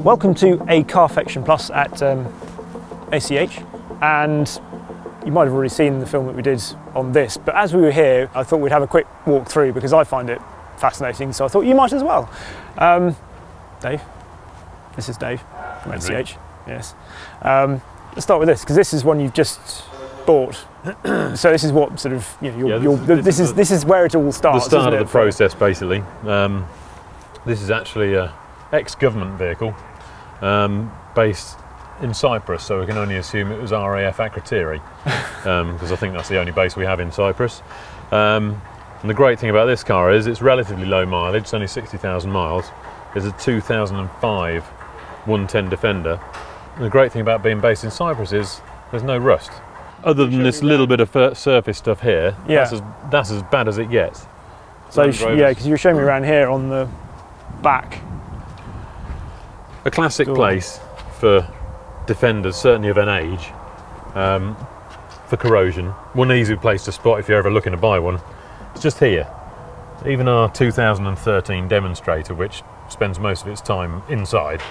Welcome to a Carfection Plus at ACH, and you might have already seen the film that we did on this, but as we were here I thought we'd have a quick walk through because I find it fascinating, so I thought you might as well. Dave, this is Dave from ACH, yes. Let's start with this because this is one you've just bought. So this is what sort of, you know, this is where it all starts. The start of the process, basically. This is actually a ex-government vehicle based in Cyprus, so we can only assume it was RAF Akrotiri, because I think that's the only base we have in Cyprus. And the great thing about this car is it's relatively low mileage, it's only 60,000 miles. It's a 2005 110 Defender. And the great thing about being based in Cyprus is there's no rust. Other than this little bit of surface stuff here, that's as bad as it gets. So yeah, because you were showing me around here on the back. A classic place for Defenders, certainly of an age, for corrosion. One easy place to spot if you're ever looking to buy one. It's just here. Even our 2013 demonstrator, which spends most of its time inside,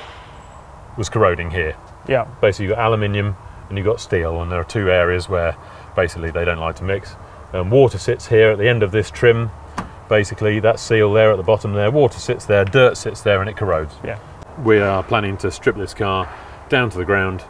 was corroding here. Yeah. Basically you've got aluminium and you've got steel, and there are two areas where basically they don't like to mix. Water sits here at the end of this trim. Basically that seal there at the bottom there, water sits there, dirt sits there, and it corrodes. Yeah. We are planning to strip this car down to the ground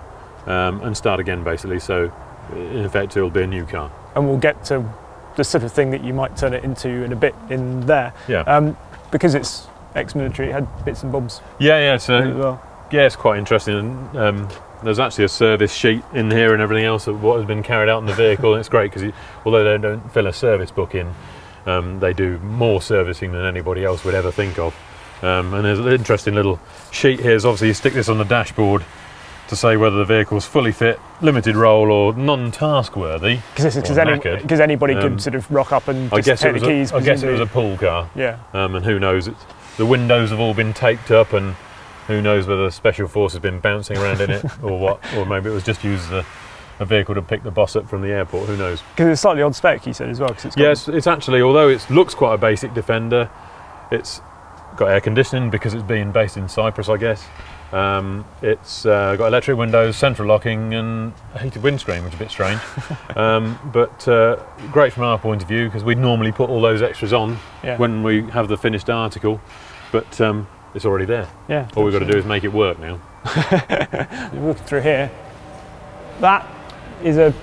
and start again, basically, so in effect it'll be a new car. And we'll get to the sort of thing that you might turn it into in a bit in there. Yeah. Because it's ex-military, it had bits and bobs. Yeah, so yeah, it's quite interesting. And, there's actually a service sheet in here and everything else of what has been carried out in the vehicle, and it's great because although they don't fill a service book in, they do more servicing than anybody else would ever think of. And there's an interesting little sheet here. So obviously you stick this on the dashboard to say whether the vehicle's fully fit, limited role, or non-task worthy. Because anybody could sort of rock up and just take the keys. I guess it was a pool car. Yeah. And who knows? The windows have all been taped up, and who knows whether the special force has been bouncing around in it or what, or maybe it was just used as a vehicle to pick the boss up from the airport, who knows. Because it's slightly odd spec, you said, as well. Yes, it's actually, although it looks quite a basic Defender, it's got air conditioning because it's being based in Cyprus, I guess. It's got electric windows, central locking, and a heated windscreen, which is a bit strange. But great from our point of view, because we'd normally put all those extras on when we have the finished article. But it's already there. Yeah. All we've got to do is make it work now. Walking through here, that is a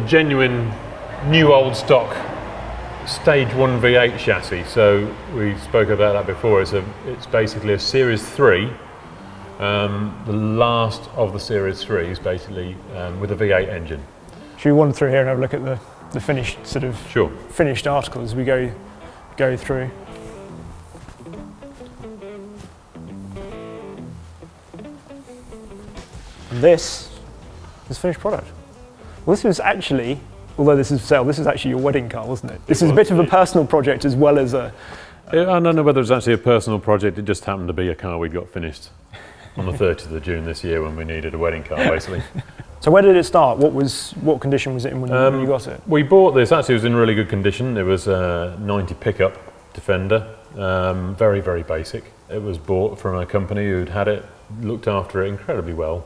genuine new old stock Stage 1 V8 chassis. So we spoke about that before. It's basically a Series 3, the last of the Series 3s, basically with a V8 engine. Should we wander through here and have a look at the finished finished article as we go through? And this is finished product. Well, this was actually, although this is for sale, this is actually your wedding car, wasn't it? This is a bit of a personal project as well as a... I don't know whether it's actually a personal project, it just happened to be a car we got finished on the 30th of June this year when we needed a wedding car, basically. So where did it start? What condition was it in when you got it? We bought this, actually it was in really good condition. It was a 90 pickup Defender, very, very basic. It was bought from a company who'd had it, looked after it incredibly well.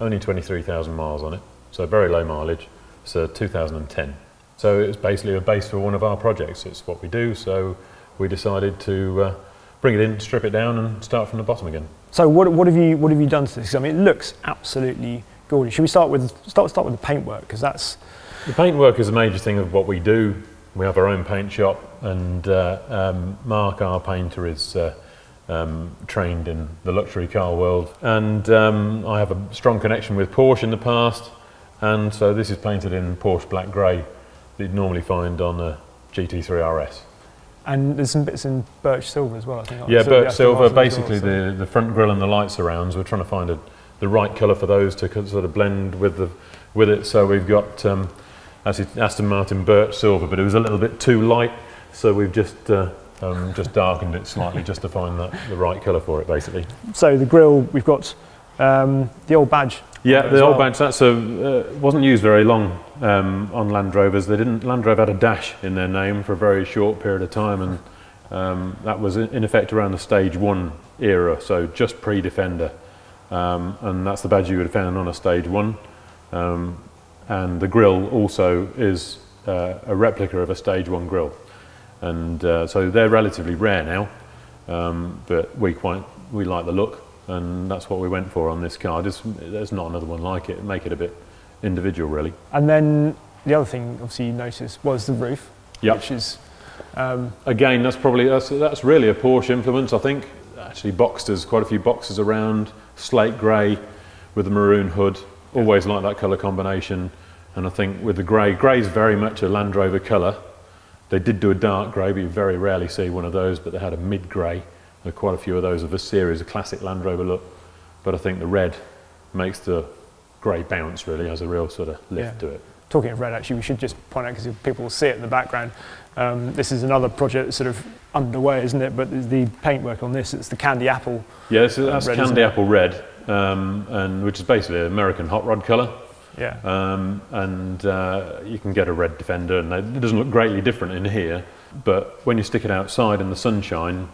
Only 23,000 miles on it, so very low mileage. It's a 2010. So it was basically a base for one of our projects. It's what we do, so we decided to bring it in, strip it down, and start from the bottom again. So what have you done to this? I mean, it looks absolutely gorgeous. Should we start with the paintwork, because that's... The paintwork is a major thing of what we do. We have our own paint shop, and Mark, our painter, is trained in the luxury car world, and I have a strong connection with Porsche in the past, and so this is painted in Porsche black grey that you'd normally find on a GT3 RS. And there's some bits in birch silver as well, I think. Yeah, birch silver, basically the front grille and the light surrounds. We're trying to find the right colour for those to sort of blend with it. So we've got actually Aston Martin birch silver, but it was a little bit too light, so we've just darkened it slightly just to find the right colour for it, basically. So the grille, we've got the old badge. Yeah, the old badge. That's wasn't used very long on Land Rovers. Land Rover had a dash in their name for a very short period of time, and That was in effect around the Stage 1 era, so just pre-Defender. And that's the badge you would have found on a Stage 1. And the grille also is a replica of a Stage 1 grille. And so they're relatively rare now, but we like the look, and that's what we went for on this car. There's not another one like it. Make it a bit individual, really. And then the other thing, obviously, you noticed was the roof, which is again, that's really a Porsche influence, I think. Actually, Boxsters, quite a few Boxsters around, slate grey with a maroon hood. Always like that colour combination. And I think with the grey's very much a Land Rover colour. They did do a dark grey, but you very rarely see one of those, but they had a mid-grey. There are quite a few of those of this series, a classic Land Rover look. But I think the red makes the grey bounce, really, has a real sort of lift to it. Talking of red, actually, we should just point out, because people will see it in the background, this is another project that's sort of underway, isn't it? But the paintwork on this, it's the candy apple. Yeah, so that's red, candy apple red, and which is basically an American hot rod colour. Yeah. You can get a red Defender, and it doesn't look greatly different in here, but when you stick it outside in the sunshine,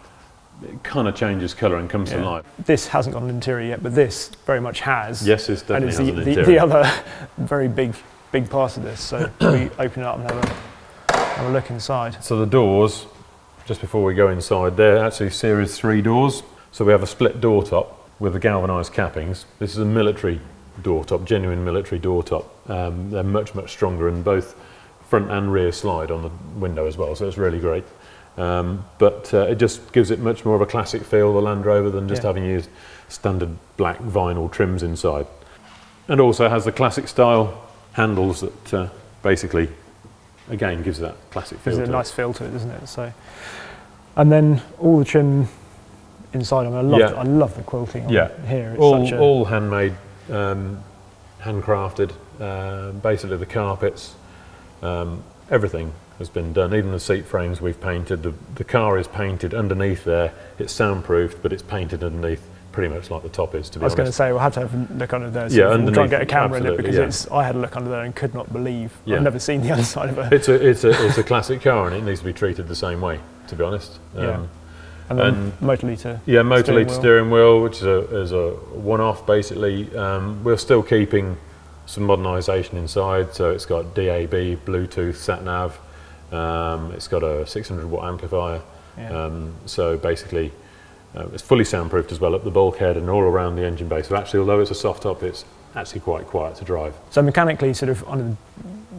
it kind of changes colour and comes to life. This hasn't got an interior yet, but this very much has. Yes, it definitely has an interior. The other very big part of this. So we open it up and have a look inside. So the doors, just before we go inside, they're actually Series 3 doors. So we have a split door top with the galvanised cappings. This is a military door top, genuine military door top. They're much stronger, and both front and rear slide on the window as well, so it's really great. But it just gives it much more of a classic feel, the Land Rover, than just having used standard black vinyl trims inside. And also has the classic style handles that basically, again, gives that classic feel. Gives it a nice feel to it, doesn't it? So, and then all the trim inside. I mean, I love the quilting on here. It's all handmade. Handcrafted, basically the carpets, everything has been done. Even the seat frames we've painted. The car is painted underneath there. It's soundproofed, but it's painted underneath, pretty much like the top is. To be honest, I was going to say we'll have to have a look under there. So we'll try and get a camera in it, because I had a look under there and could not believe I've never seen the other side of it. It's a classic car, and it needs to be treated the same way. To be honest. And then motor-liter. Yeah, motor-liter steering wheel, which is a one-off basically. We're still keeping some modernisation inside, so it's got DAB, Bluetooth, sat-nav. It's got a 600-watt amplifier. So basically, it's fully soundproofed as well up the bulkhead and all around the engine bay. So actually, although it's a soft top, it's actually quite quiet to drive. So mechanically, sort of on the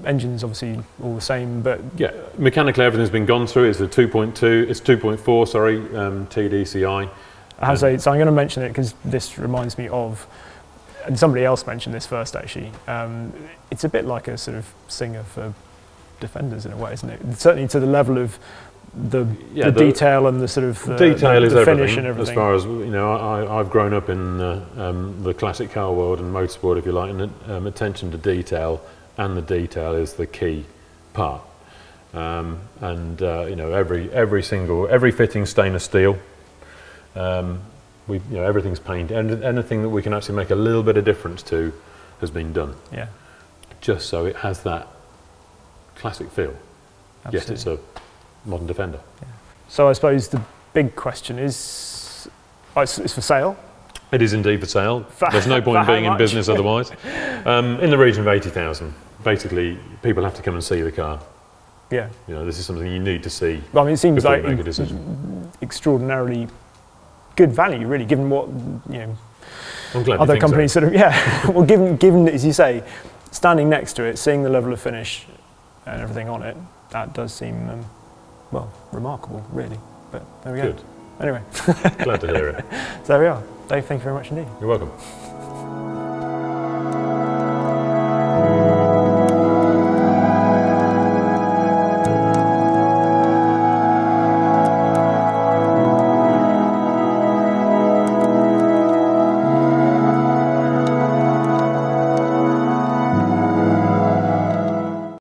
engine's obviously all the same, but yeah, mechanically everything's been gone through. It's a 2.4, sorry, TDCI. So I'm going to mention it because this reminds me of, and somebody else mentioned this first actually. It's a bit like a sort of Singer for Defenders in a way, isn't it? Certainly to the level of the detail and the sort of detail is the everything, finish and everything. As far as you know, I've grown up in the classic car world and motorsport, if you like, and attention to detail. And the detail is the key part, you know, every fitting stainless steel. Everything's painted, and anything that we can actually make a little bit of difference to has been done. Yeah. Just so it has that classic feel. Absolutely. Yes, it's a modern Defender. Yeah. So I suppose the big question is, it's for sale. It is indeed for sale. There's no point in being in business otherwise. In the region of 80,000. Basically, people have to come and see the car. Yeah. You know, this is something you need to see. Well, I mean, it seems like make a decision. Extraordinarily good value, really, given what I'm glad other companies sort of well, given as you say, standing next to it, seeing the level of finish and everything on it, that does seem well, remarkable, really. But there we go. Good. Anyway. Glad to hear it. So there we are. Dave, thank you very much indeed. You're welcome.